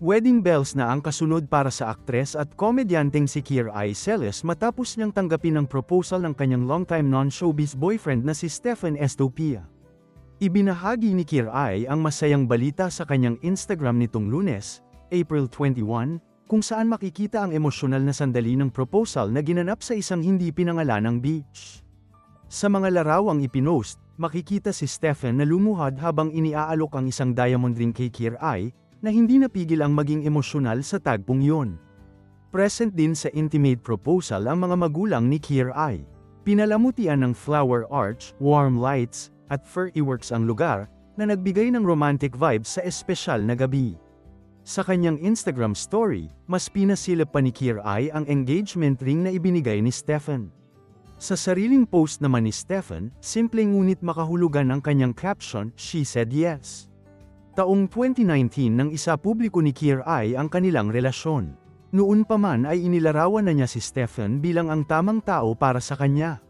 Wedding bells na ang kasunod para sa aktres at komedyanteng si Kier-ai Celes matapos niyang tanggapin ang proposal ng kanyang longtime non-showbiz boyfriend na si Stephen Estopia. Ibinahagi ni Kier-ai ang masayang balita sa kanyang Instagram nitong Lunes, April 21, kung saan makikita ang emosyonal na sandali ng proposal na ginanap sa isang hindi pinangalanang beach. Sa mga larawang ipinost, makikita si Stephen na lumuhad habang iniaalok ang isang diamond ring kay Kier-ai, na hindi napigil ang maging emosyonal sa tagpong yun. Present din sa intimate proposal ang mga magulang ni Kier-ai. Pinalamutian ng flower arch, warm lights, at fireworks ang lugar, na nagbigay ng romantic vibes sa espesyal na gabi. Sa kanyang Instagram story, mas pinasilip pa ni Kier-ai ang engagement ring na ibinigay ni Stephen. Sa sariling post naman ni Stephen, simple ngunit makahulugan ang kanyang caption, "She said yes." Taong 2019 nang isa publiko ni Kier-ai ang kanilang relasyon. Noon pa man ay inilarawan na niya si Stephen bilang ang tamang tao para sa kanya.